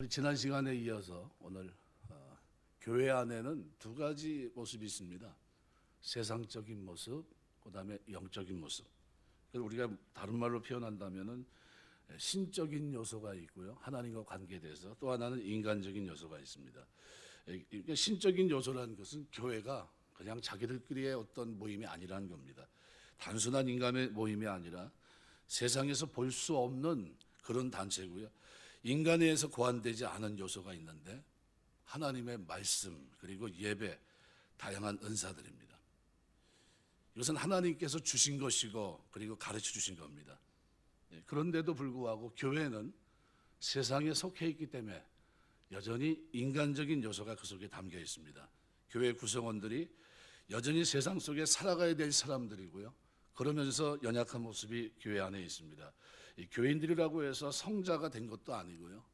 우리 지난 시간에 이어서 오늘 교회 안에는 두 가지 모습이 있습니다. 세상적인 모습, 그다음에 영적인 모습. 그래서 우리가 다른 말로 표현한다면은 신적인 요소가 있고요. 하나님과 관계돼서 또 하나는 인간적인 요소가 있습니다. 신적인 요소라는 것은 교회가 그냥 자기들끼리의 어떤 모임이 아니라는 겁니다. 단순한 인간의 모임이 아니라 세상에서 볼 수 없는 그런 단체고요. 인간에 의해서 고안되지 않은 요소가 있는데 하나님의 말씀 그리고 예배, 다양한 은사들입니다. 이것은 하나님께서 주신 것이고 그리고 가르쳐 주신 겁니다. 그런데도 불구하고 교회는 세상에 속해 있기 때문에 여전히 인간적인 요소가 그 속에 담겨 있습니다. 교회 구성원들이 여전히 세상 속에 살아가야 될 사람들이고요. 그러면서 연약한 모습이 교회 안에 있습니다. 이 교인들이라고 해서 성자가 된 것도 아니고요.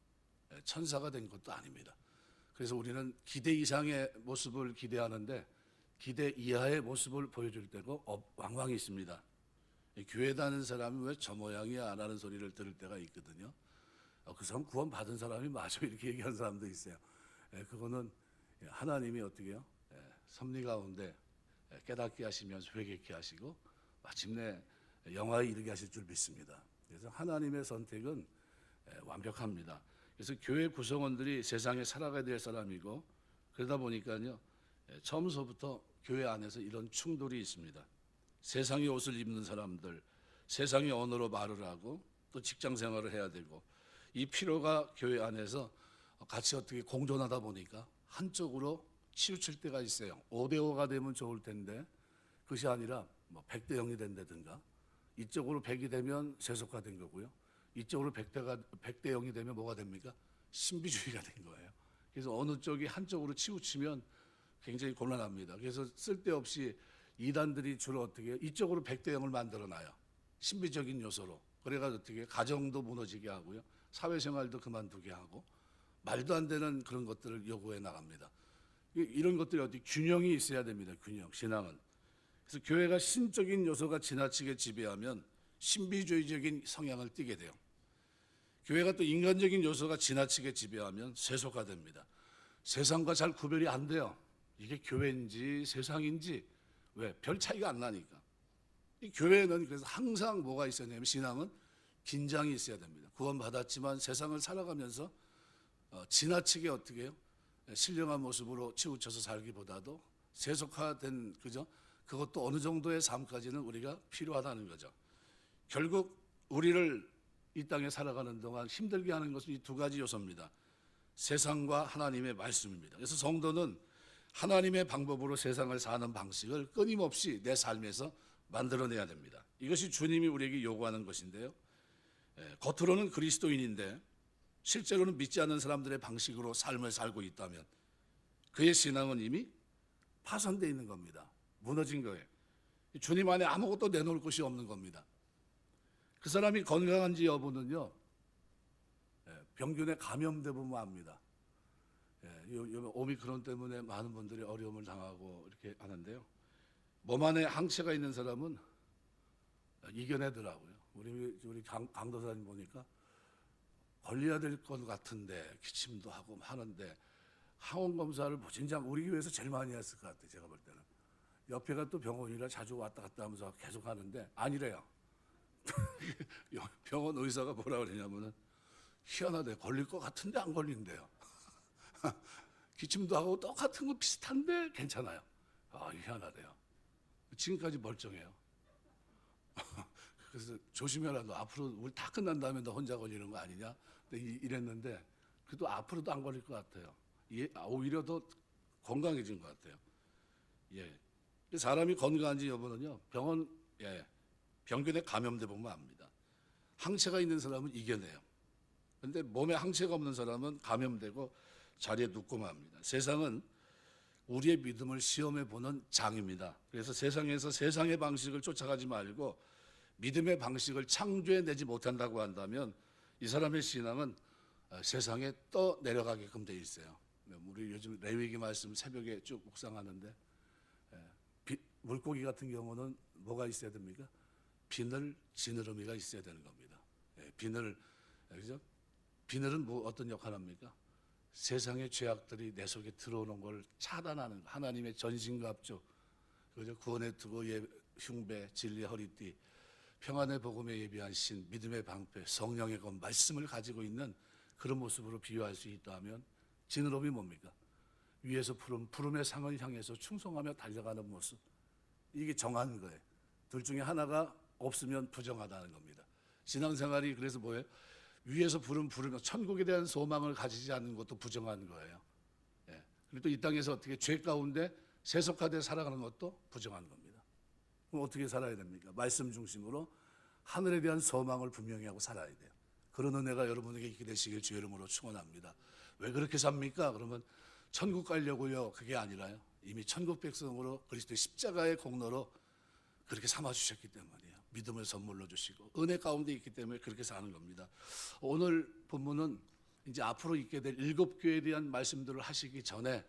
천사가 된 것도 아닙니다. 그래서 우리는 기대 이상의 모습을 기대하는데 기대 이하의 모습을 보여줄 때고 왕왕이 있습니다. 교회 다니는 사람이 왜 저 모양이야 라는 소리를 들을 때가 있거든요. 그 사람 구원 받은 사람이 맞아 이렇게 얘기하는 사람도 있어요. 그거는 하나님이 어떻게 해요? 섭리 가운데 깨닫게 하시면서 회개케 하시고 마침내 영화에 이르게 하실 줄 믿습니다. 그래서 하나님의 선택은 완벽합니다. 그래서 교회 구성원들이 세상에 살아가야 될 사람이고 그러다 보니까요 처음서부터 교회 안에서 이런 충돌이 있습니다. 세상의 옷을 입는 사람들, 세상의 언어로 말을 하고 또 직장 생활을 해야 되고 이 필요가 교회 안에서 같이 어떻게 공존하다 보니까 한쪽으로 치우칠 때가 있어요. 5대5가 되면 좋을 텐데 그것이 아니라 100대 0이 된다든가 이쪽으로 100이 되면 세속화된 거고요. 이쪽으로 100대 0이 되면 뭐가 됩니까? 신비주의가 된 거예요. 그래서 어느 쪽이 한쪽으로 치우치면 굉장히 곤란합니다. 그래서 쓸데없이 이단들이 주로 어떻게 해요? 이쪽으로 100대 0을 만들어놔요. 신비적인 요소로. 그래가지고 어떻게 가정도 무너지게 하고요. 사회생활도 그만두게 하고 말도 안 되는 그런 것들을 요구해 나갑니다. 이런 것들이 어디 균형이 있어야 됩니다. 균형, 신앙은. 그래서 교회가 신적인 요소가 지나치게 지배하면 신비주의적인 성향을 띠게 돼요. 교회가 또 인간적인 요소가 지나치게 지배하면 세속화됩니다. 세상과 잘 구별이 안 돼요. 이게 교회인지 세상인지 왜? 별 차이가 안 나니까. 이 교회는 그래서 항상 뭐가 있어야 되냐면 신앙은 긴장이 있어야 됩니다. 구원받았지만 세상을 살아가면서 지나치게 어떻게 해요? 신령한 모습으로 치우쳐서 살기보다도 세속화된 그죠? 그것도 어느 정도의 삶까지는 우리가 필요하다는 거죠. 결국 우리를 이 땅에 살아가는 동안 힘들게 하는 것은 이 두 가지 요소입니다. 세상과 하나님의 말씀입니다. 그래서 성도는 하나님의 방법으로 세상을 사는 방식을 끊임없이 내 삶에서 만들어내야 됩니다. 이것이 주님이 우리에게 요구하는 것인데요. 겉으로는 그리스도인인데 실제로는 믿지 않는 사람들의 방식으로 삶을 살고 있다면 그의 신앙은 이미 파손되어 있는 겁니다. 무너진 거예요. 주님 안에 아무것도 내놓을 것이 없는 겁니다. 그 사람이 건강한지 여부는요, 병균에 감염돼 보면 압니다. 오미크론 때문에 많은 분들이 어려움을 당하고 이렇게 하는데요. 몸 안에 항체가 있는 사람은 이겨내더라고요. 우리 강도사님 보니까 걸려야 될 것 같은데 기침도 하고 하는데 항원 검사를 진작 우리 교회에서 제일 많이 했을 것 같아요. 제가 볼 때는. 옆에가 또 병원이라 자주 왔다 갔다 하면서 계속 하는데 아니래요. 병원 의사가 뭐라 그러냐면은 희한하대. 걸릴 것 같은데 안 걸린대요. 기침도 하고 똑같은 거 비슷한데 괜찮아요. 희한하대요. 지금까지 멀쩡해요. 그래서 조심해라. 너 앞으로 우리 다 끝난 다음에 너 혼자 걸리는 거 아니냐? 이랬는데 그래도 앞으로도 안 걸릴 것 같아요. 오히려 더 건강해진 것 같아요. 사람이 건강한지 여부는요. 병균에 감염돼 보면 압니다. 항체가 있는 사람은 이겨내요. 그런데 몸에 항체가 없는 사람은 감염되고 자리에 눕고 맙니다. 세상은 우리의 믿음을 시험해 보는 장입니다. 그래서 세상에서 세상의 방식을 쫓아가지 말고 믿음의 방식을 창조해내지 못한다고 한다면 이 사람의 신앙은 세상에 떠 내려가게끔 돼 있어요. 우리 요즘 레위기 말씀 새벽에 쭉 묵상하는데 물고기 같은 경우는 뭐가 있어야 됩니까? 비늘, 지느러미가 있어야 되는 겁니다. 비늘, 그죠? 비늘은 뭐 어떤 역할을 합니까? 세상의 죄악들이 내 속에 들어오는 걸 차단하는 하나님의 전신과 합주, 그죠? 구원의 두고 흉배, 진리의 허리띠, 평안의 복음에 예비한 신, 믿음의 방패, 성령의 건 말씀을 가지고 있는 그런 모습으로 비유할 수 있다면 지느러미 뭡니까? 위에서 푸름의 상을 향해서 충성하며 달려가는 모습. 이게 정한 거예요. 둘 중에 하나가 없으면 부정하다는 겁니다. 신앙생활이 그래서 뭐예요? 위에서 부르면 천국에 대한 소망을 가지지 않는 것도 부정한 거예요. 예. 그리고 또 이 땅에서 어떻게 죄 가운데 세속화돼 살아가는 것도 부정한 겁니다. 그럼 어떻게 살아야 됩니까? 말씀 중심으로 하늘에 대한 소망을 분명히 하고 살아야 돼요. 그런 은혜가 여러분에게 있게 되시길 주의 이름으로 축원합니다. 왜 그렇게 삽니까? 그러면 천국 가려고요? 그게 아니라요. 이미 천국 백성으로 그리스도의 십자가의 공로로 그렇게 삼아주셨기 때문이에요. 믿음을 선물로 주시고 은혜 가운데 있기 때문에 그렇게 사는 겁니다. 오늘 본문은 이제 앞으로 있게 될 7교회에 대한 말씀들을 하시기 전에,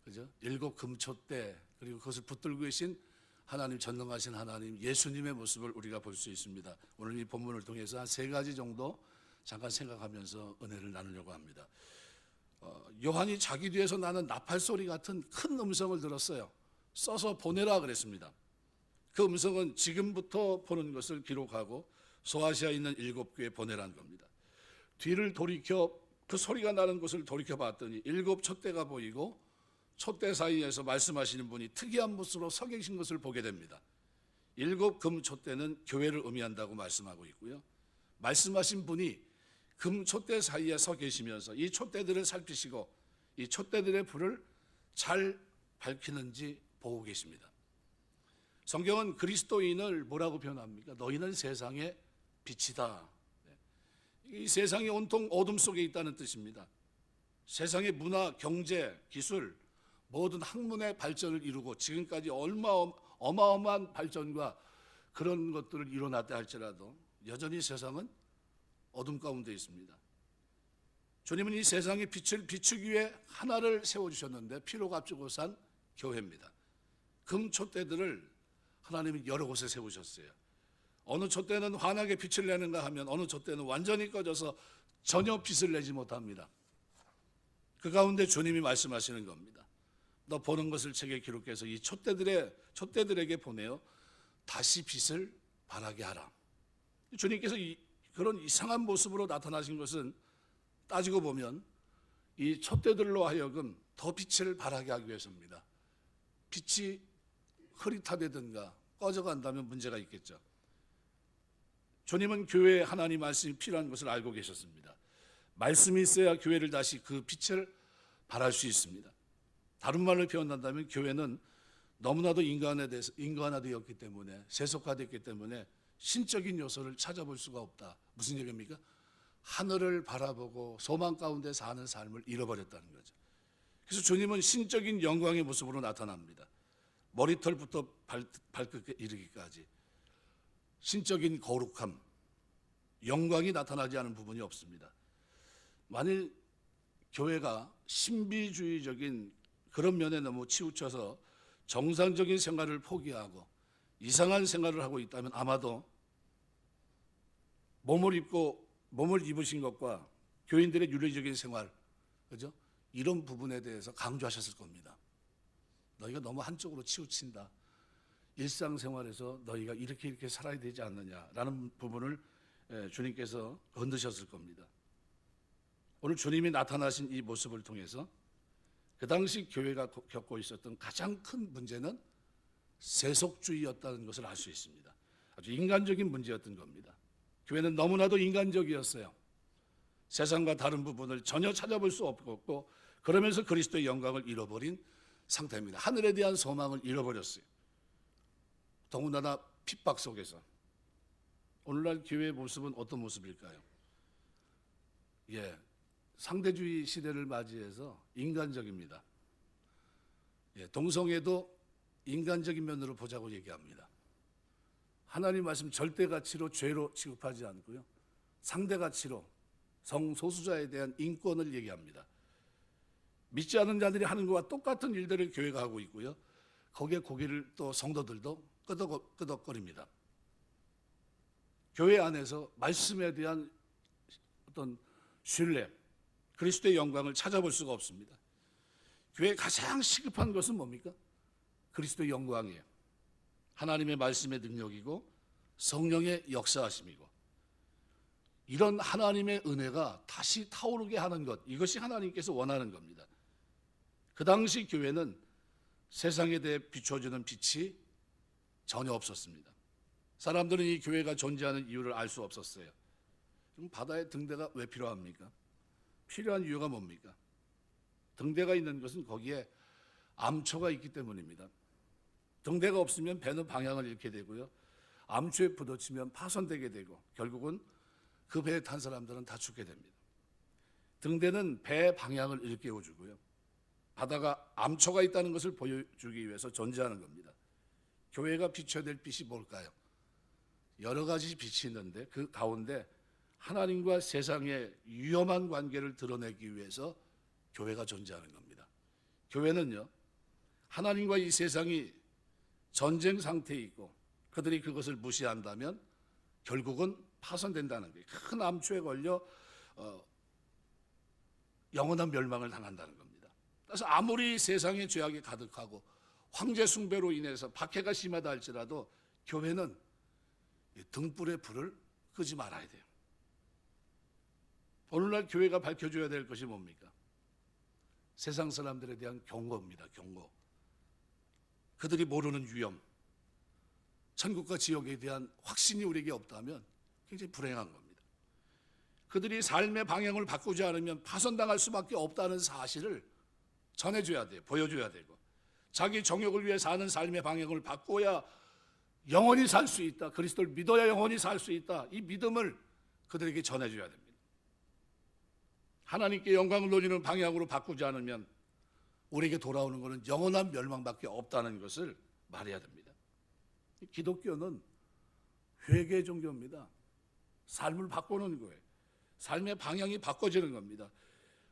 그죠? 7 금초대, 그리고 그것을 붙들고 계신 하나님, 전능하신 하나님 예수님의 모습을 우리가 볼 수 있습니다. 오늘 이 본문을 통해서 한 3가지 정도 잠깐 생각하면서 은혜를 나누려고 합니다. 요한이 자기 뒤에서 나는 나팔 소리 같은 큰 음성을 들었어요. 써서 보내라 그랬습니다. 그 음성은 지금부터 보는 것을 기록하고 소아시아에 있는 7교회에 보내라는 겁니다. 뒤를 돌이켜 그 소리가 나는 곳을 돌이켜 봤더니 7 촛대가 보이고 촛대 사이에서 말씀하시는 분이 특이한 모습으로 서 계신 것을 보게 됩니다. 7 금촛대는 교회를 의미한다고 말씀하고 있고요. 말씀하신 분이 금촛대 사이에 서 계시면서 이 촛대들을 살피시고 이 촛대들의 불을 잘 밝히는지 보고 계십니다. 성경은 그리스도인을 뭐라고 표현합니까? 너희는 세상의 빛이다. 이 세상이 온통 어둠 속에 있다는 뜻입니다. 세상의 문화, 경제, 기술, 모든 학문의 발전을 이루고 지금까지 어마어마한 발전과 그런 것들을 이뤄놨다 할지라도 여전히 세상은 어둠 가운데 있습니다. 주님은 이 세상의 빛을 비추기 위해 하나를 세워주셨는데 피로 값주고 산 교회입니다. 금촛대들을 하나님이 여러 곳에 세우셨어요. 어느 촛대는 환하게 빛을 내는가 하면 어느 촛대는 완전히 꺼져서 전혀 빛을 내지 못합니다. 그 가운데 주님이 말씀하시는 겁니다. 너 보는 것을 책에 기록해서 이 촛대들에게 보내어 다시 빛을 발하게 하라. 주님께서 그런 이상한 모습으로 나타나신 것은 따지고 보면 이 촛대들로 하여금 더 빛을 발하게 하기 위해서입니다. 빛이 흐릿하다든가 꺼져간다면 문제가 있겠죠. 주님은 교회에 하나님 말씀이 필요한 것을 알고 계셨습니다. 말씀이 있어야 교회를 다시 그 빛을 발할 수 있습니다. 다른 말로 표현한다면 교회는 너무나도 인간화되었기 때문에, 세속화됐기 때문에 신적인 요소를 찾아볼 수가 없다. 무슨 얘기입니까? 하늘을 바라보고 소망 가운데 사는 삶을 잃어버렸다는 거죠. 그래서 주님은 신적인 영광의 모습으로 나타납니다. 머리털부터 발끝에 이르기까지 신적인 거룩함, 영광이 나타나지 않은 부분이 없습니다. 만일 교회가 신비주의적인 그런 면에 너무 치우쳐서 정상적인 생활을 포기하고 이상한 생활을 하고 있다면 아마도 몸을 입으신 것과 교인들의 윤리적인 생활, 그죠? 이런 부분에 대해서 강조하셨을 겁니다. 너희가 너무 한쪽으로 치우친다. 일상생활에서 너희가 이렇게 살아야 되지 않느냐라는 부분을 주님께서 건드셨을 겁니다. 오늘 주님이 나타나신 이 모습을 통해서 그 당시 교회가 겪고 있었던 가장 큰 문제는 세속주의였다는 것을 알 수 있습니다. 아주 인간적인 문제였던 겁니다. 교회는 너무나도 인간적이었어요. 세상과 다른 부분을 전혀 찾아볼 수 없고 그러면서 그리스도의 영광을 잃어버린 상태입니다. 하늘에 대한 소망을 잃어버렸어요. 더군다나 핍박 속에서. 오늘날 교회의 모습은 어떤 모습일까요? 상대주의 시대를 맞이해서 인간적입니다. 동성애도 인간적인 면으로 보자고 얘기합니다. 하나님 말씀 절대 가치로 죄로 취급하지 않고요. 상대 가치로 성소수자에 대한 인권을 얘기합니다. 믿지 않는 자들이 하는 것과 똑같은 일들을 교회가 하고 있고요. 거기에 고개를 또 성도들도 끄덕거립니다. 교회 안에서 말씀에 대한 어떤 신뢰, 그리스도의 영광을 찾아볼 수가 없습니다. 교회에 가장 시급한 것은 뭡니까? 그리스도의 영광이에요. 하나님의 말씀의 능력이고 성령의 역사하심이고, 이런 하나님의 은혜가 다시 타오르게 하는 것, 이것이 하나님께서 원하는 겁니다. 그 당시 교회는 세상에 대해 비춰주는 빛이 전혀 없었습니다. 사람들은 이 교회가 존재하는 이유를 알 수 없었어요. 그럼 바다에 등대가 왜 필요합니까? 필요한 이유가 뭡니까? 등대가 있는 것은 거기에 암초가 있기 때문입니다. 등대가 없으면 배는 방향을 잃게 되고요, 암초에 부딪히면 파손되게 되고, 결국은 그 배에 탄 사람들은 다 죽게 됩니다. 등대는 배의 방향을 일깨워주고요, 바다가 암초가 있다는 것을 보여주기 위해서 존재하는 겁니다. 교회가 비춰야 될 빛이 뭘까요? 여러 가지 빛이 있는데 그 가운데 하나님과 세상의 위험한 관계를 드러내기 위해서 교회가 존재하는 겁니다. 교회는요, 하나님과 이 세상이 전쟁 상태에 있고 그들이 그것을 무시한다면 결국은 파손된다는 거예요. 큰 암초에 걸려 영원한 멸망을 당한다는 겁니다. 그래서 아무리 세상의 죄악이 가득하고 황제 숭배로 인해서 박해가 심하다 할지라도 교회는 등불의 불을 끄지 말아야 돼요. 오늘날 교회가 밝혀줘야 될 것이 뭡니까? 세상 사람들에 대한 경고입니다. 경고. 그들이 모르는 위험, 천국과 지옥에 대한 확신이 우리에게 없다면 굉장히 불행한 겁니다. 그들이 삶의 방향을 바꾸지 않으면 파손당할 수밖에 없다는 사실을 전해줘야 돼요. 보여줘야 되고, 자기 정욕을 위해 사는 삶의 방향을 바꿔야 영원히 살 수 있다, 그리스도를 믿어야 영원히 살 수 있다, 이 믿음을 그들에게 전해줘야 됩니다. 하나님께 영광을 돌리는 방향으로 바꾸지 않으면 우리에게 돌아오는 것은 영원한 멸망밖에 없다는 것을 말해야 됩니다. 기독교는 회개 종교입니다. 삶을 바꾸는 거예요. 삶의 방향이 바꿔지는 겁니다.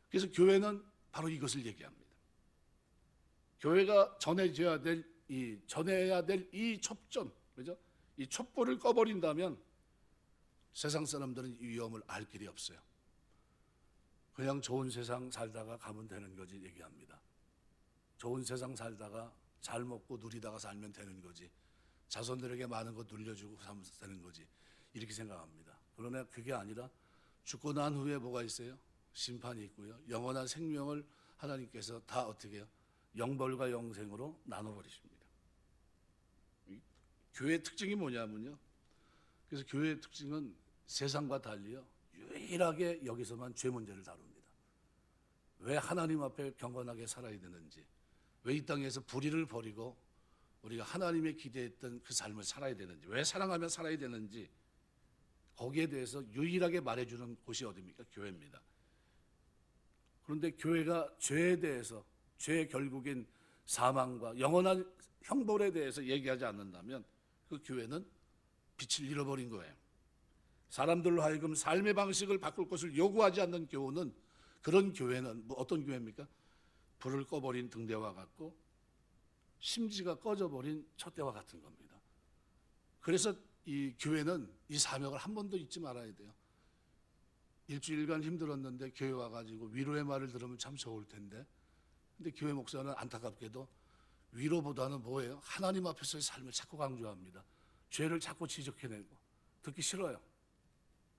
그래서 교회는 바로 이것을 얘기합니다. 교회가 전해야 될 이 첩전, 그죠? 이 촛불을 꺼버린다면 세상 사람들은 이 위험을 알 길이 없어요. 그냥 좋은 세상 살다가 가면 되는 거지 얘기합니다. 좋은 세상 살다가 잘 먹고 누리다가 살면 되는 거지, 자손들에게 많은 거 눌려주고 살면 되는 거지, 이렇게 생각합니다. 그러나 그게 아니라 죽고 난 후에 뭐가 있어요? 심판이 있고요, 영원한 생명을 하나님께서 다 어떻게 해요? 영벌과 영생으로 나눠버리십니다. 교회의 특징이 뭐냐면요, 그래서 교회의 특징은 세상과 달리요, 유일하게 여기서만 죄 문제를 다룹니다. 왜 하나님 앞에 경건하게 살아야 되는지, 왜 이 땅에서 불의를 버리고 우리가 하나님의 기대했던 그 삶을 살아야 되는지, 왜 사랑하며 살아야 되는지, 거기에 대해서 유일하게 말해주는 곳이 어디입니까? 교회입니다. 그런데 교회가 죄에 대해서, 죄의 결국인 사망과 영원한 형벌에 대해서 얘기하지 않는다면 그 교회는 빛을 잃어버린 거예요. 사람들로 하여금 삶의 방식을 바꿀 것을 요구하지 않는 교회는, 그런 교회는 어떤 교회입니까? 불을 꺼버린 등대와 같고 심지가 꺼져버린 촛대와 같은 겁니다. 그래서 이 교회는 이 사명을 한 번도 잊지 말아야 돼요. 일주일간 힘들었는데 교회 와가지고 위로의 말을 들으면 참 좋을 텐데, 근데 교회 목사는 안타깝게도 위로보다는 뭐예요? 하나님 앞에서의 삶을 자꾸 강조합니다. 죄를 자꾸 지적해내고 듣기 싫어요.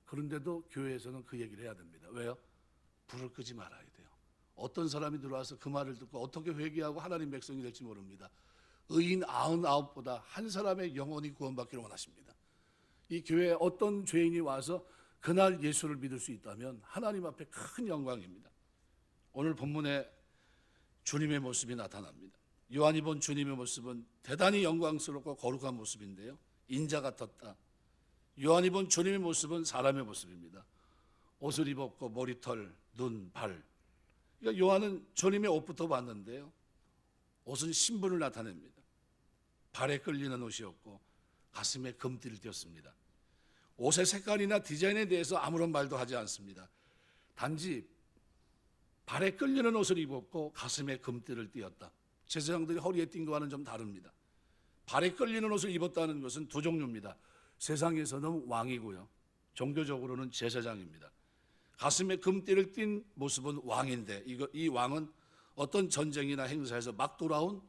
그런데도 교회에서는 그 얘기를 해야 됩니다. 왜요? 불을 끄지 말아야 돼요. 어떤 사람이 들어와서 그 말을 듣고 어떻게 회개하고 하나님 백성이 될지 모릅니다. 의인 99보다 한 사람의 영혼이 구원받기를 원하십니다. 이 교회에 어떤 죄인이 와서 그날 예수를 믿을 수 있다면 하나님 앞에 큰 영광입니다. 오늘 본문에 주님의 모습이 나타납니다. 요한이 본 주님의 모습은 대단히 영광스럽고 거룩한 모습인데요, 인자 같았다. 요한이 본 주님의 모습은 사람의 모습입니다. 옷을 입었고 머리털, 눈, 발. 그러니까 요한은 주님의 옷부터 봤는데요, 옷은 신분을 나타냅니다. 발에 끌리는 옷이었고 가슴에 금띠를 띄었습니다. 옷의 색깔이나 디자인에 대해서 아무런 말도 하지 않습니다. 단지 발에 끌리는 옷을 입었고 가슴에 금띠를 띄었다. 제사장들이 허리에 띈 거와는 좀 다릅니다. 발에 끌리는 옷을 입었다는 것은 두 종류입니다. 세상에서는 왕이고요, 종교적으로는 제사장입니다. 가슴에 금띠를 띤 모습은 왕인데 이 왕은 어떤 전쟁이나 행사에서 막 돌아온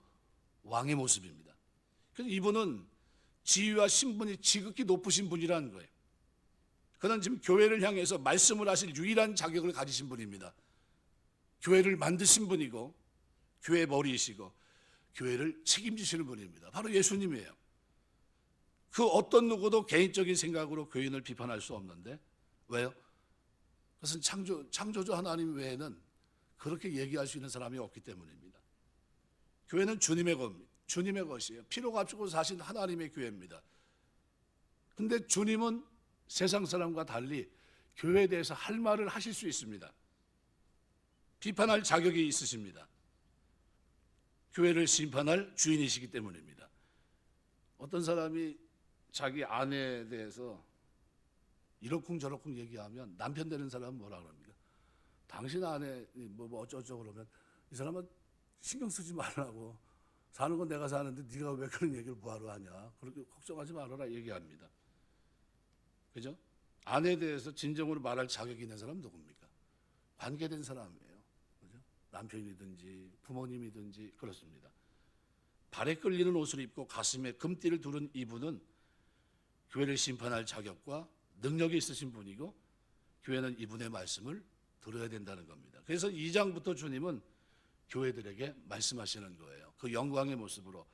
왕의 모습입니다. 그래서 이분은 지위와 신분이 지극히 높으신 분이라는 거예요. 그는 지금 교회를 향해서 말씀을 하실 유일한 자격을 가지신 분입니다. 교회를 만드신 분이고 교회의 머리이시고 교회를 책임지시는 분입니다. 바로 예수님이에요. 그 어떤 누구도 개인적인 생각으로 교인을 비판할 수 없는데 왜요? 그것은 창조주 하나님 외에는 그렇게 얘기할 수 있는 사람이 없기 때문입니다. 교회는 주님의 것이에요. 피로 값주고 사신 하나님의 교회입니다. 근데 주님은 세상 사람과 달리 교회에 대해서 할 말을 하실 수 있습니다. 비판할 자격이 있으십니다. 교회를 심판할 주인이시기 때문입니다. 어떤 사람이 자기 아내에 대해서 이러쿵저러쿵 얘기하면 남편 되는 사람은 뭐라 그럽니까? 당신 아내 뭐 어쩌고 그러면 이 사람은 신경 쓰지 말라고, 사는 건 내가 사는데 네가 왜 그런 얘기를 뭐하러 하냐, 그렇게 걱정하지 말아라 얘기합니다. 그죠? 아내에 대해서 진정으로 말할 자격이 있는 사람은 누굽니까? 관계된 사람이에요. 그죠? 남편이든지 부모님이든지 그렇습니다. 발에 끌리는 옷을 입고 가슴에 금띠를 두른 이분은 교회를 심판할 자격과 능력이 있으신 분이고 교회는 이분의 말씀을 들어야 된다는 겁니다. 그래서 2장부터 주님은 교회들에게 말씀하시는 거예요. 그 영광의 모습으로.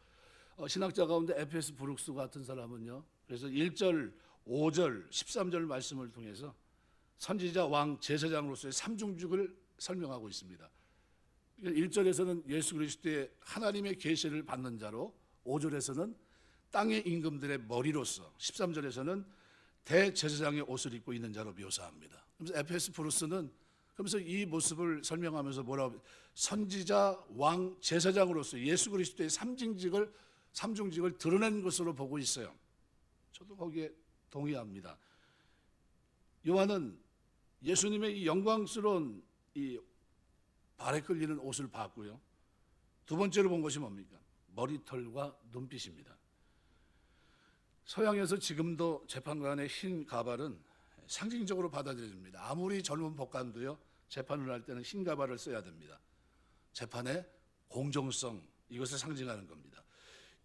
신학자 가운데 에페스 브룩스 같은 사람은요, 그래서 1절, 5절, 13절 말씀을 통해서 선지자, 왕, 제사장으로서의 삼중직을 설명하고 있습니다. 1절에서는 예수 그리스도의 하나님의 계시를 받는 자로, 5절에서는 땅의 임금들의 머리로서, 13절에서는 대제사장의 옷을 입고 있는 자로 묘사합니다. 그래서 에페스 브룩스는 그러면서 이 모습을 설명하면서 뭐라고, 선지자, 왕, 제사장으로서 예수 그리스도의 삼중직을 드러낸 것으로 보고 있어요. 저도 거기에 동의합니다. 요한은 예수님의 이 영광스러운 이 발에 끌리는 옷을 봤고요. 두 번째로 본 것이 뭡니까? 머리털과 눈빛입니다. 서양에서 지금도 재판관의 흰 가발은 상징적으로 받아들여집니다. 아무리 젊은 법관도요, 재판을 할 때는 흰 가발을 써야 됩니다. 재판의 공정성, 이것을 상징하는 겁니다.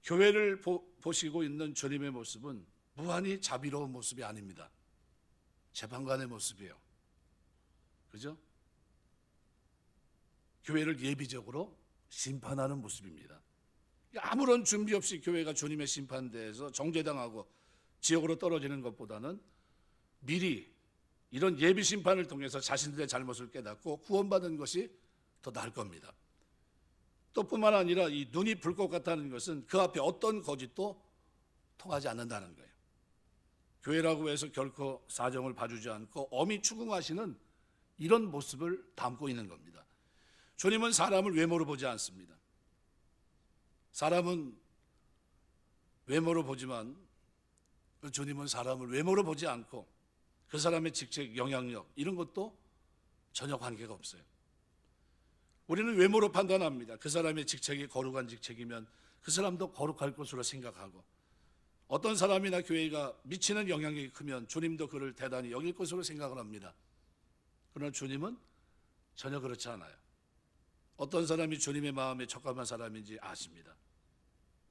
교회를 보시고 있는 주님의 모습은 무한히 자비로운 모습이 아닙니다. 재판관의 모습이에요. 그죠? 교회를 예비적으로 심판하는 모습입니다. 아무런 준비 없이 교회가 주님의 심판대에서 정죄당하고 지옥으로 떨어지는 것보다는 미리 이런 예비 심판을 통해서 자신들의 잘못을 깨닫고 구원받은 것이 더 나을 겁니다. 또 뿐만 아니라 이 눈이 불 것 같다는 것은 그 앞에 어떤 거짓도 통하지 않는다는 거예요. 교회라고 해서 결코 사정을 봐주지 않고 엄히 추궁하시는 이런 모습을 담고 있는 겁니다. 주님은 사람을 외모로 보지 않습니다. 사람은 외모로 보지만 주님은 사람을 외모로 보지 않고 그 사람의 직책, 영향력 이런 것도 전혀 관계가 없어요. 우리는 외모로 판단합니다. 그 사람의 직책이 거룩한 직책이면 그 사람도 거룩할 것으로 생각하고, 어떤 사람이나 교회가 미치는 영향력이 크면 주님도 그를 대단히 여길 것으로 생각을 합니다. 그러나 주님은 전혀 그렇지 않아요. 어떤 사람이 주님의 마음에 적합한 사람인지 아십니다.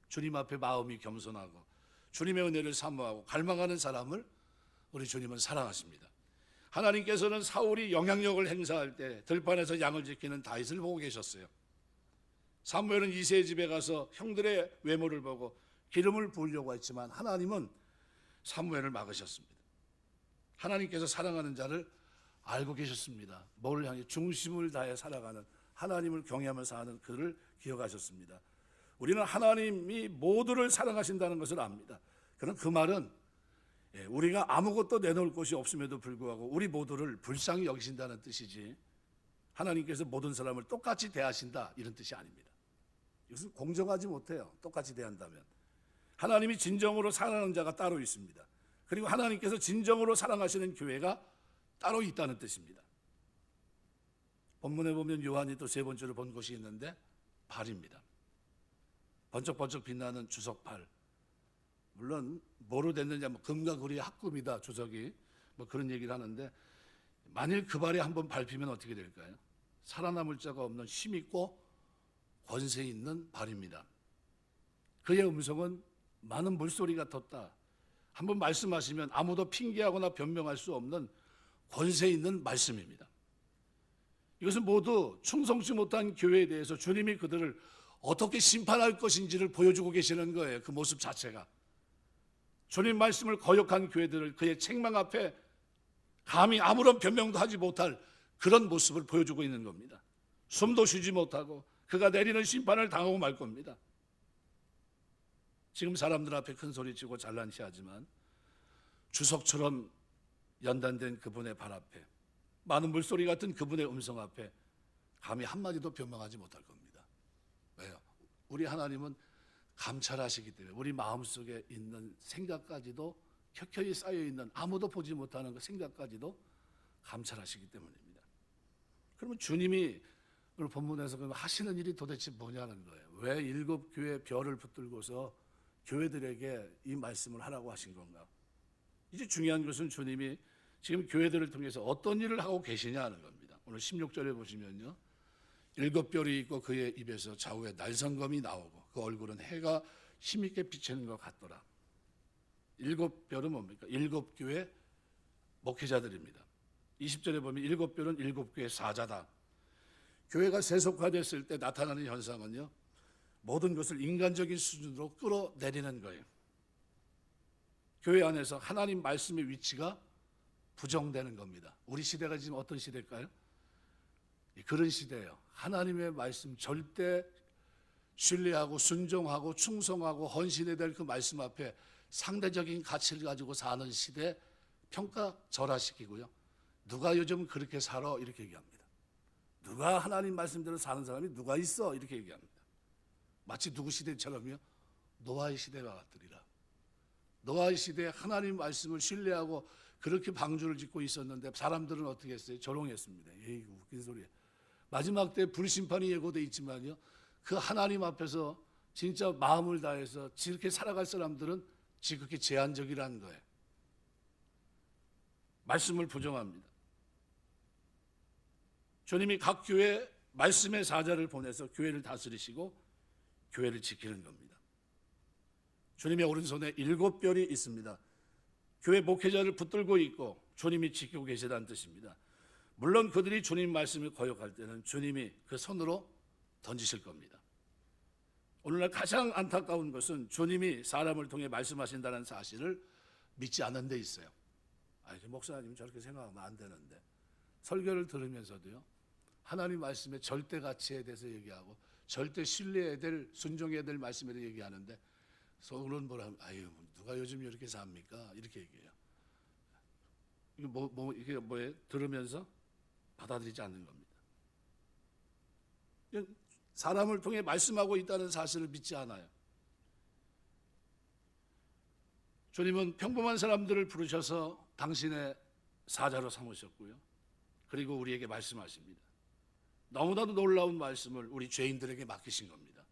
주님 앞에 마음이 겸손하고 주님의 은혜를 사모하고 갈망하는 사람을 우리 주님은 사랑하십니다. 하나님께서는 사울이 영향력을 행사할 때 들판에서 양을 지키는 다윗을 보고 계셨어요. 사무엘은 이새의 집에 가서 형들의 외모를 보고 기름을 부으려고 했지만 하나님은 사무엘을 막으셨습니다. 하나님께서 사랑하는 자를 알고 계셨습니다. 뭘 향해? 중심을 다해 살아가는, 하나님을 경외하며 사는 그를 기억하셨습니다. 우리는 하나님이 모두를 사랑하신다는 것을 압니다. 그럼 그 말은 우리가 아무것도 내놓을 것이 없음에도 불구하고 우리 모두를 불쌍히 여기신다는 뜻이지, 하나님께서 모든 사람을 똑같이 대하신다 이런 뜻이 아닙니다. 이것은 공정하지 못해요. 똑같이 대한다면. 하나님이 진정으로 사랑하는 자가 따로 있습니다. 그리고 하나님께서 진정으로 사랑하시는 교회가 따로 있다는 뜻입니다. 본문에 보면 요한이 또 세 번째로 본 것이 있는데 발입니다. 번쩍번쩍 빛나는 주석발. 물론 뭐로 됐느냐, 금과 구리의 합금이다 주석이, 뭐 그런 얘기를 하는데 만일 그 발이 한번 밟히면 어떻게 될까요? 살아남을 자가 없는 힘있고 권세 있는 발입니다. 그의 음성은 많은 물소리 같았다. 한번 말씀하시면 아무도 핑계하거나 변명할 수 없는 권세 있는 말씀입니다. 이것은 모두 충성치 못한 교회에 대해서 주님이 그들을 어떻게 심판할 것인지를 보여주고 계시는 거예요. 그 모습 자체가. 주님 말씀을 거역한 교회들을 그의 책망 앞에 감히 아무런 변명도 하지 못할 그런 모습을 보여주고 있는 겁니다. 숨도 쉬지 못하고 그가 내리는 심판을 당하고 말 겁니다. 지금 사람들 앞에 큰 소리치고 잘난 체하지만 주석처럼 연단된 그분의 발 앞에, 많은 물소리 같은 그분의 음성 앞에 감히 한마디도 변명하지 못할 겁니다. 왜요? 우리 하나님은 감찰하시기 때문에 우리 마음속에 있는 생각까지도 켜켜이 쌓여있는 아무도 보지 못하는 그 생각까지도 감찰하시기 때문입니다. 그러면 주님이 오늘 본문에서 하시는 일이 도대체 뭐냐는 거예요. 왜 7교회 별을 붙들고서 교회들에게 이 말씀을 하라고 하신 건가? 이제 중요한 것은 주님이 지금 교회들을 통해서 어떤 일을 하고 계시냐 하는 겁니다. 오늘 16절에 보시면요, 7별이 있고 그의 입에서 좌우에 날성검이 나오고 그 얼굴은 해가 힘있게 비치는 것 같더라. 7별은 뭡니까? 7교회 목회자들입니다. 20절에 보면 7별은 7교회 사자다. 교회가 세속화됐을 때 나타나는 현상은요, 모든 것을 인간적인 수준으로 끌어내리는 거예요. 교회 안에서 하나님 말씀의 위치가 부정되는 겁니다. 우리 시대가 지금 어떤 시대일까요? 그런 시대예요. 하나님의 말씀 절대 신뢰하고 순종하고 충성하고 헌신해야 될 그 말씀 앞에 상대적인 가치를 가지고 사는 시대 평가절하시키고요. 누가 요즘 그렇게 살아? 이렇게 얘기합니다. 누가 하나님 말씀대로 사는 사람이 누가 있어? 이렇게 얘기합니다. 마치 누구 시대처럼요? 노아의 시대와 같으리라. 노아의 시대에 하나님 말씀을 신뢰하고 그렇게 방주를 짓고 있었는데 사람들은 어떻게 했어요? 조롱했습니다. 에이, 웃긴 소리야. 마지막 때 불심판이 예고돼 있지만요, 그 하나님 앞에서 진짜 마음을 다해서 이렇게 살아갈 사람들은 지극히 제한적이라는 거예요. 말씀을 부정합니다. 주님이 각 교회 말씀의 사자를 보내서 교회를 다스리시고 교회를 지키는 겁니다. 주님의 오른손에 7별이 있습니다. 교회 목회자를 붙들고 있고 주님이 지키고 계시다는 뜻입니다. 물론 그들이 주님 말씀을 거역할 때는 주님이 그 손으로 던지실 겁니다. 오늘날 가장 안타까운 것은 주님이 사람을 통해 말씀하신다는 사실을 믿지 않는 데 있어요. 목사님 저렇게 생각하면 안 되는데, 설교를 들으면서도요, 하나님 말씀의 절대 가치에 대해서 얘기하고 절대 신뢰해야 될, 순종해야 될 말씀에 대해 얘기하는데 속으로는 뭐라 하면, 아유, 누가 요즘 이렇게 삽니까? 이렇게 얘기해요. 이게 뭐예요? 들으면서 받아들이지 않는 겁니다. 사람을 통해 말씀하고 있다는 사실을 믿지 않아요. 주님은 평범한 사람들을 부르셔서 당신의 사자로 삼으셨고요. 그리고 우리에게 말씀하십니다. 너무나도 놀라운 말씀을 우리 죄인들에게 맡기신 겁니다.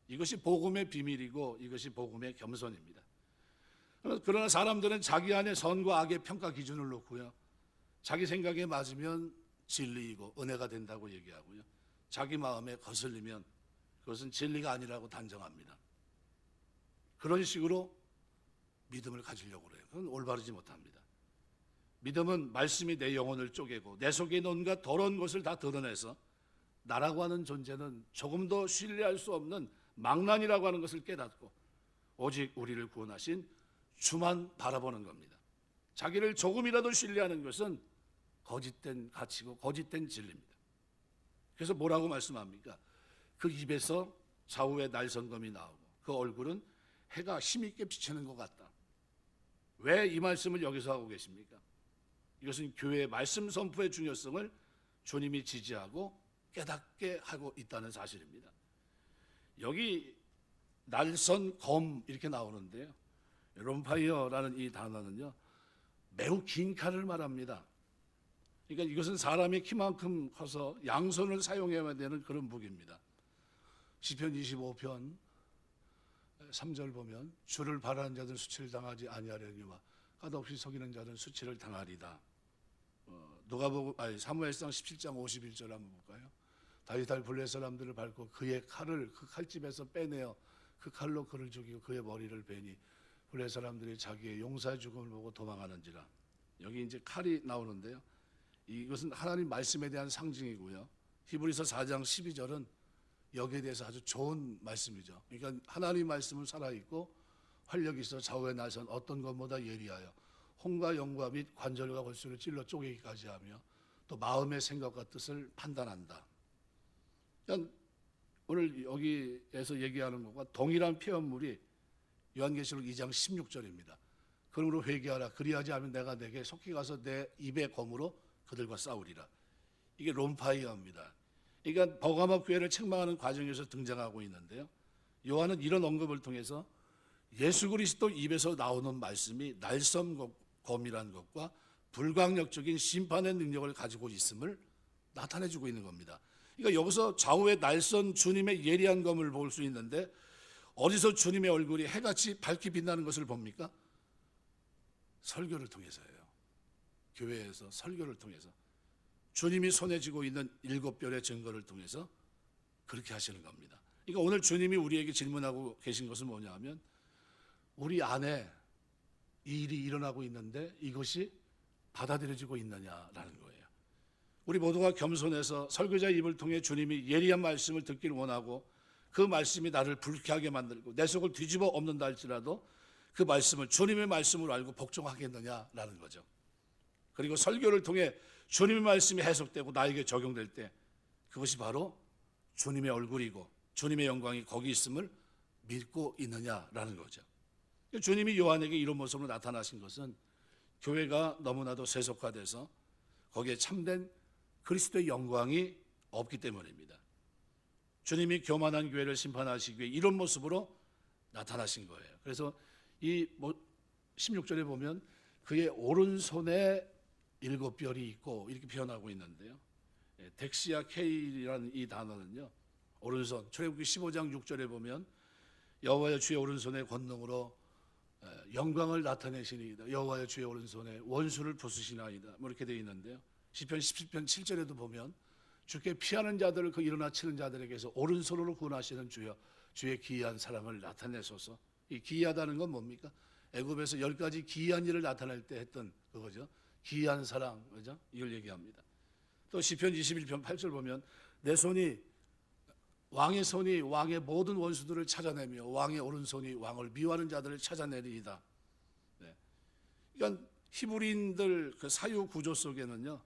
이것이 복음의 비밀이고 이것이 복음의 겸손입니다. 그러나 사람들은 자기 안에 선과 악의 평가 기준을 놓고요, 자기 생각에 맞으면 진리이고 은혜가 된다고 얘기하고요, 자기 마음에 거슬리면 그것은 진리가 아니라고 단정합니다. 그런 식으로 믿음을 가지려고 그래요. 그건 올바르지 못합니다. 믿음은 말씀이 내 영혼을 쪼개고 내 속에 있는 온갖 더러운 것을 다 드러내서 나라고 하는 존재는 조금도 신뢰할 수 없는 망난이라고 하는 것을 깨닫고 오직 우리를 구원하신 주만 바라보는 겁니다. 자기를 조금이라도 신뢰하는 것은 거짓된 가치고 거짓된 진리입니다. 그래서 뭐라고 말씀합니까? 그 입에서 좌우에 날성검이 나오고 그 얼굴은 해가 힘있게 비치는 것 같다. 왜 이 말씀을 여기서 하고 계십니까? 이것은 교회의 말씀 선포의 중요성을 주님이 지지하고 깨닫게 하고 있다는 사실입니다. 여기 날선 검 이렇게 나오는데요, 롬파이어라는 이 단어는요, 매우 긴 칼을 말합니다. 그러니까 이것은 사람의 키만큼 커서 양손을 사용해야 되는 그런 무기입니다. 시편 25편 3절 보면 주를 바라는 자들은 수치를 당하지 아니하려니와 까닭없이 속이는 자들은 수치를 당하리다. 사무엘상 17장 51절 한번 볼까요? 다윗이 블레 사람들을 밟고 그의 칼을 그 칼집에서 빼내어 그 칼로 그를 죽이고 그의 머리를 베니 블레 사람들이 자기의 용사의 죽음을 보고 도망하는지라. 여기 이제 칼이 나오는데요. 이것은 하나님 말씀에 대한 상징이고요. 히브리서 4장 12절은 여기에 대해서 아주 좋은 말씀이죠. 그러니까 하나님 말씀은 살아있고 활력이 있어 좌우에 나선 어떤 것보다 예리하여 혼과 영과 및 관절과 골수를 찔러 쪼개기까지 하며 또 마음의 생각과 뜻을 판단한다. 그러니까 오늘 여기에서 얘기하는 것과 동일한 표현물이 요한계시록 2장 16절입니다. 그러므로 회개하라. 그리하지 않으면 내가 내게 속히 가서 내 입의 검으로 그들과 싸우리라. 이게 롬파이어입니다. 그러니까 버가모 교회를 책망하는 과정에서 등장하고 있는데요. 요한은 이런 언급을 통해서 예수 그리스도 입에서 나오는 말씀이 날섬검이라는 것과 불강력적인 심판의 능력을 가지고 있음을 나타내주고 있는 겁니다. 그러니까 여기서 좌우에 날선 주님의 예리한 검을 볼 수 있는데 어디서 주님의 얼굴이 해같이 밝게 빛나는 것을 봅니까? 설교를 통해서예요. 교회에서 설교를 통해서 주님이 손에 쥐고 있는 7별의 증거를 통해서 그렇게 하시는 겁니다. 그러니까 오늘 주님이 우리에게 질문하고 계신 것은 뭐냐 하면 우리 안에 이 일이 일어나고 있는데 이것이 받아들여지고 있느냐라는 거예요. 우리 모두가 겸손해서 설교자의 입을 통해 주님이 예리한 말씀을 듣기를 원하고 그 말씀이 나를 불쾌하게 만들고 내 속을 뒤집어 엎는다 할지라도 그 말씀을 주님의 말씀으로 알고 복종하겠느냐라는 거죠. 그리고 설교를 통해 주님의 말씀이 해석되고 나에게 적용될 때 그것이 바로 주님의 얼굴이고 주님의 영광이 거기 있음을 믿고 있느냐라는 거죠. 주님이 요한에게 이런 모습으로 나타나신 것은 교회가 너무나도 세속화돼서 거기에 참된 그리스도의 영광이 없기 때문입니다. 주님이 교만한 교회를 심판하시기 위해 이런 모습으로 나타나신 거예요. 그래서 이 16절에 보면 그의 오른손에 7별이 있고 이렇게 표현하고 있는데요. 덱시아 케일이라는 이 단어는요. 오른손, 출애굽기 15장 6절에 보면 여호와의 주의 오른손의 권능으로 영광을 나타내시니이다. 여호와의 주의 오른손에 원수를 부수시나이다. 뭐 이렇게 되어 있는데요. 시편 17편 7절에도 보면 주께 피하는 자들을 그 일어나 치는 자들에게서 오른손으로 구원하시는 주여 주의 기이한 사랑을 나타내소서. 이 기이하다는 건 뭡니까? 애굽에서 10가지 기이한 일을 나타낼 때 했던 그거죠. 기이한 사랑, 그죠? 이걸 얘기합니다. 또 시편 21편 8절 보면 내 손이 왕의 손이 왕의 모든 원수들을 찾아내며 왕의 오른손이 왕을 미워하는 자들을 찾아내리이다. 네. 그러니까 히브리인들 그 사유 구조 속에는요.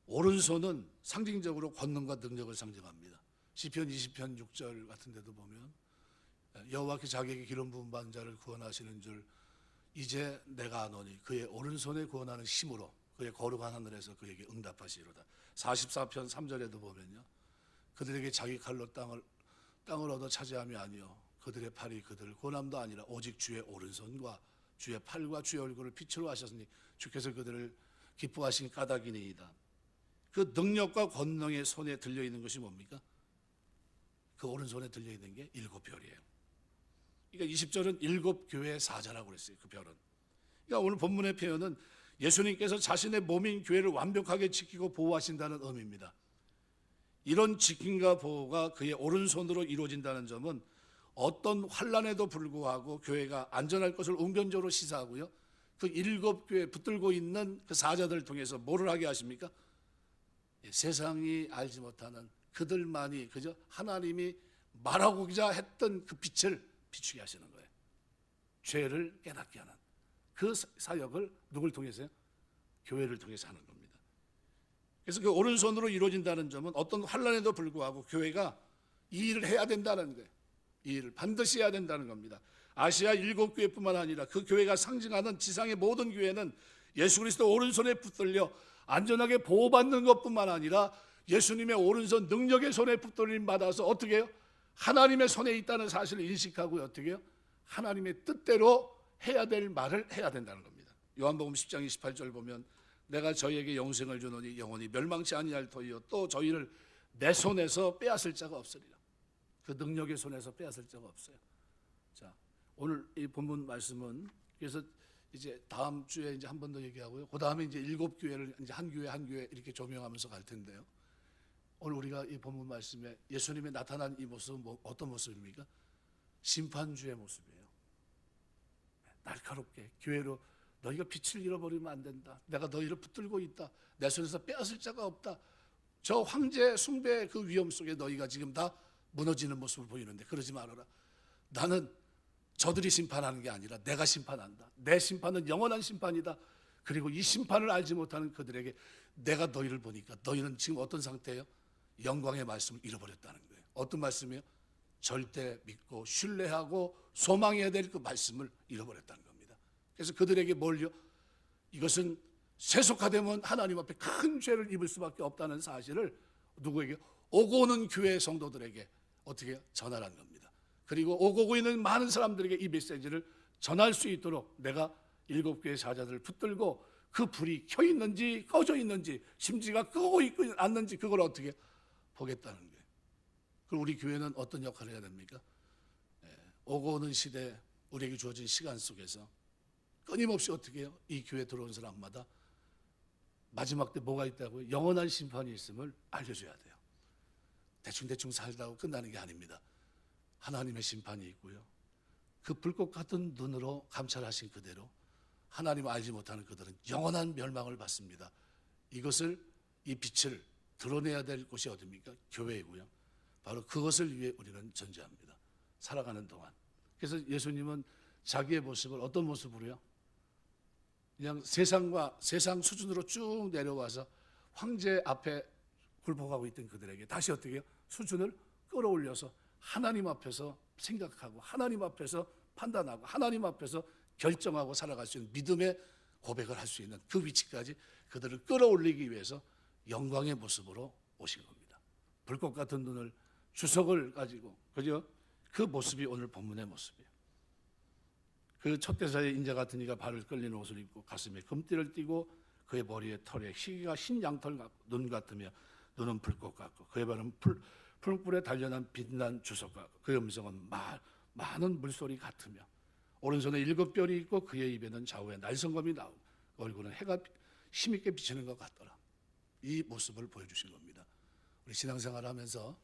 오른손은 상징적으로 권능과 능력을 상징합니다. 시편 20편 6절 같은 데도 보면 여호와께 자기에게 기름 부음 받은 자를 구원하시는 줄 이제 내가 아노니 그의 오른손에 구원하는 힘으로 그의 거룩한 하늘에서 그에게 응답하시리로다. 44편 3절에도 보면요. 그들에게 자기 칼로 땅을 얻어 차지함이 아니요 그들의 팔이 그들을 구원함도 아니라 오직 주의 오른손과 주의 팔과 주의 얼굴을 빛으로 하셨으니 주께서 그들을 기뻐하신 까닭이니이다. 그 능력과 권능의 손에 들려있는 것이 뭡니까? 그 오른손에 들려있는 게 7별이에요. 그러니까 20절은 7교회의 사자라고 그랬어요. 그 별은. 그러니까 오늘 본문의 표현은 예수님께서 자신의 몸인 교회를 완벽하게 지키고 보호하신다는 의미입니다. 이런 지킴과 보호가 그의 오른손으로 이루어진다는 점은 어떤 환난에도 불구하고 교회가 안전할 것을 웅변적으로 시사하고요. 그 7교회 붙들고 있는 그 사자들을 통해서 뭐를 하게 하십니까? 세상이 알지 못하는 그들만이 그저 하나님이 말하고자 했던 그 빛을 비추게 하시는 거예요. 죄를 깨닫게 하는 그 사역을 누굴 통해서요? 교회를 통해서 하는 겁니다. 그래서 그 오른손으로 이루어진다는 점은 어떤 환난에도 불구하고 교회가 이 일을 해야 된다는 거예요. 이 일을 반드시 해야 된다는 겁니다. 아시아 7교회뿐만 아니라 그 교회가 상징하는 지상의 모든 교회는 예수 그리스도 오른손에 붙들려 안전하게 보호받는 것뿐만 아니라 예수님의 오른손 능력의 손에 붙들림 받아서 어떻게 해요? 하나님의 손에 있다는 사실을 인식하고 어떻게 해요? 하나님의 뜻대로 해야 될 말을 해야 된다는 겁니다. 요한복음 10장 28절 보면 내가 저희에게 영생을 주노니 영원히 멸망치 아니할 터이요 또 저희를 내 손에서 빼앗을 자가 없으리라. 그 능력의 손에서 빼앗을 자가 없어요. 자, 오늘 이 본문 말씀은 그래서 이제 다음 주에 이제 한 번 더 얘기하고요. 그 다음에 이제 7교회를 이제 한 교회 한 교회 이렇게 조명하면서 갈 텐데요. 오늘 우리가 이 본문 말씀에 예수님이 나타난 이 모습은 어떤 모습입니까? 심판주의 모습이에요. 날카롭게 교회로 너희가 빛을 잃어버리면 안 된다. 내가 너희를 붙들고 있다. 내 손에서 빼앗을 자가 없다. 저 황제 숭배의 그 위험 속에 너희가 지금 다 무너지는 모습을 보이는데 그러지 말아라. 나는 저들이 심판하는 게 아니라 내가 심판한다. 내 심판은 영원한 심판이다. 그리고 이 심판을 알지 못하는 그들에게 내가 너희를 보니까 너희는 지금 어떤 상태예요? 영광의 말씀을 잃어버렸다는 거예요. 어떤 말씀이에요? 절대 믿고 신뢰하고 소망해야 될 그 말씀을 잃어버렸다는 겁니다. 그래서 그들에게 뭘요? 이것은 세속화되면 하나님 앞에 큰 죄를 입을 수밖에 없다는 사실을 누구에게? 오고 오는 교회 성도들에게 어떻게 전하라는 겁니다. 그리고 오고 있는 많은 사람들에게 이 메시지를 전할 수 있도록 내가 7교회 사자들을 붙들고 그 불이 켜 있는지 꺼져 있는지 심지가 끄고 있고 않는지 그걸 어떻게 보겠다는 거예요. 그럼 우리 교회는 어떤 역할을 해야 됩니까? 오고 오는 시대 우리에게 주어진 시간 속에서 끊임없이 어떻게 해요? 이 교회 들어온 사람마다 마지막 때 뭐가 있다고요? 영원한 심판이 있음을 알려줘야 돼요. 대충대충 살다고 끝나는 게 아닙니다. 하나님의 심판이 있고요. 그 불꽃 같은 눈으로 감찰하신 그대로 하나님을 알지 못하는 그들은 영원한 멸망을 받습니다. 이것을 이 빛을 드러내야 될 곳이 어디입니까? 교회이고요. 바로 그것을 위해 우리는 전제합니다. 살아가는 동안. 그래서 예수님은 자기의 모습을 어떤 모습으로요? 그냥 세상 수준으로 쭉 내려와서 황제 앞에 굴복하고 있던 그들에게 다시 어떻게 해요? 수준을 끌어올려서 하나님 앞에서 생각하고 하나님 앞에서 판단하고 하나님 앞에서 결정하고 살아갈 수 있는 믿음의 고백을 할 수 있는 그 위치까지 그들을 끌어올리기 위해서 영광의 모습으로 오신 겁니다. 불꽃 같은 눈을 주석을 가지고 그죠? 그 모습이 오늘 본문의 모습이에요. 그 촛대사의 인자 같은 이가 발을 끌리는 옷을 입고 가슴에 금띠를 띠고 그의 머리에 털에 희기가 흰 양털 같고 눈 같으며 눈은 불꽃 같고 그의 발은 풀불에 단련한 빛난 주석 같고 그의 음성은 많은 물소리 같으며 오른손에 7뼈리 있고 그의 입에는 좌우에 날성검이 나오고 얼굴은 해가 힘있게 비치는 것 같더라. 이 모습을 보여주신 겁니다. 우리 신앙생활을 하면서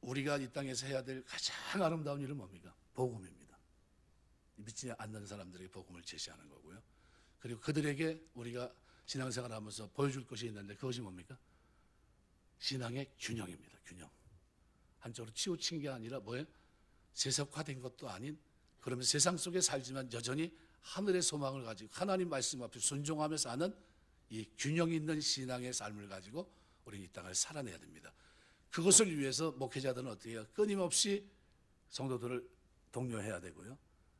우리가 이 땅에서 해야 될 가장 아름다운 일은 뭡니까? 복음입니다. 믿지 않는 사람들에게 복음을 제시하는 거고요. 그리고 그들에게 우리가 신앙생활을 하면서 보여줄 것이 있는데 그것이 뭡니까? 신앙의 균형입니다. 균형. 한쪽으로 치우친 게 아니라 뭐예요? 세속화된 것도 아닌 그러면 세상 속에 살지만 여전히 하늘의 소망을 가지고 하나님 말씀 앞에 순종하며 사는 이 균형 있는 신앙의 삶을 가지고 우리는 이 땅을 살아내야 됩니다. 그것을 위해서 목회자들은 어떻게 해요? 끊임없이 성도들을 독려해야 되고요.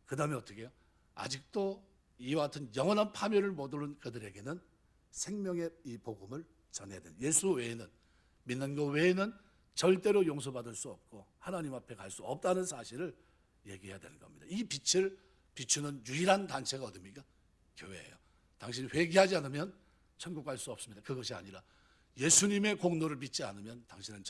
그 다음에 어떻게 해요? 아직도 이와 같은 영원한 파멸을 못 얻은 그들에게는 생명의 이 복음을 전해야 돼요. 예수 외에는 믿는 것 외에는 절대로 용서받을 수 없고 하나님 앞에 갈 수 없다는 사실을 얘기해야 되는 겁니다. 이 빛을 비추는 유일한 단체가 어디입니까? 교회예요. 당신이 회개하지 않으면 천국 갈 수 없습니다. 그것이 아니라 예수님의 공로를 믿지 않으면 당신은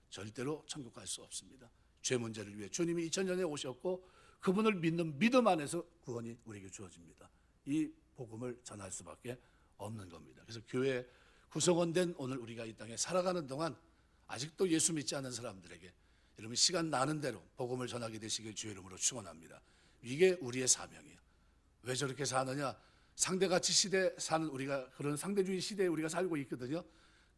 절대로 천국 갈 수 없습니다. 죄 문제를 위해 주님이 2000년에 오셨고 그분을 믿는 믿음 안에서 구원이 우리에게 주어집니다. 이 복음을 전할 수밖에 없는 겁니다. 그래서 교회 구성원된 오늘 우리가 이 땅에 살아가는 동안 아직도 예수 믿지 않는 사람들에게 여러분 시간 나는 대로 복음을 전하게 되시길 주의 이름으로 축원합니다. 이게 우리의 사명이에요. 왜 저렇게 사느냐? 상대가치 시대에 사는 우리가 그런 상대주의 시대에 우리가 살고 있거든요.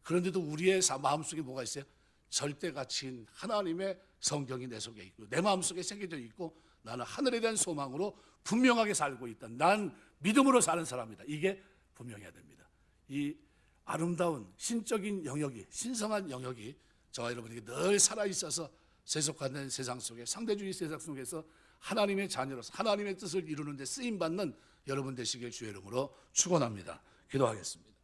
그런데도 우리의 마음속에 뭐가 있어요? 절대가치인 하나님의 성경이 내 속에 있고 내 마음속에 새겨져 있고 나는 하늘에 대한 소망으로 분명하게 살고 있다. 난 믿음으로 사는 사람이다. 이게 분명해야 됩니다. 이 아름다운 신적인 영역이 신성한 영역이 저와 여러분에게 늘 살아있어서 세속화된 세상 속에 상대주의 세상 속에서 하나님의 자녀로서 하나님의 뜻을 이루는 데 쓰임받는 여러분 되시길 주의 이름으로 축원합니다. 기도하겠습니다.